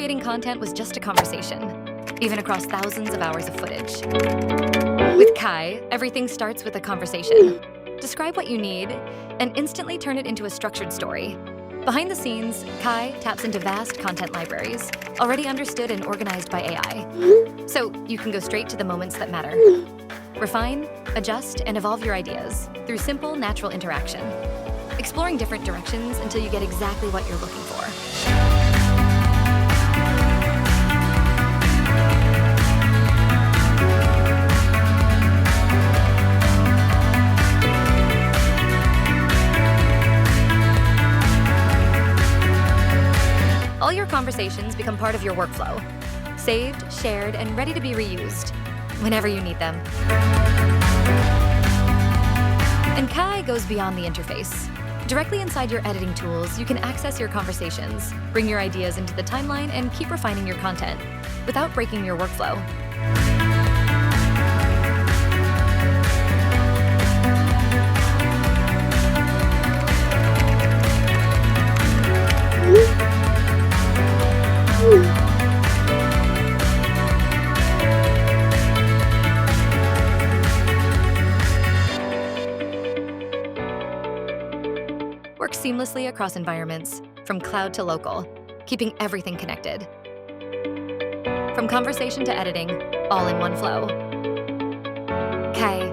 creating content was just a conversation, even across thousands of hours of footage. With Kai, everything starts with a conversation. Describe what you need, and instantly turn it into a structured story. Behind the scenes, Kai taps into vast content libraries, already understood and organized by AI. So you can go straight to the moments that matter. Refine, adjust, and evolve your ideas through simple, natural interaction, exploring different directions until you get exactly what you're looking for. All your conversations become part of your workflow, saved, shared, and ready to be reused whenever you need them. And Kai goes beyond the interface. Directly inside your editing tools, you can access your conversations, bring your ideas into the timeline, and keep refining your content without breaking your workflow. Work seamlessly across environments, from cloud to local, keeping everything connected. From conversation to editing, all in one flow. Kai,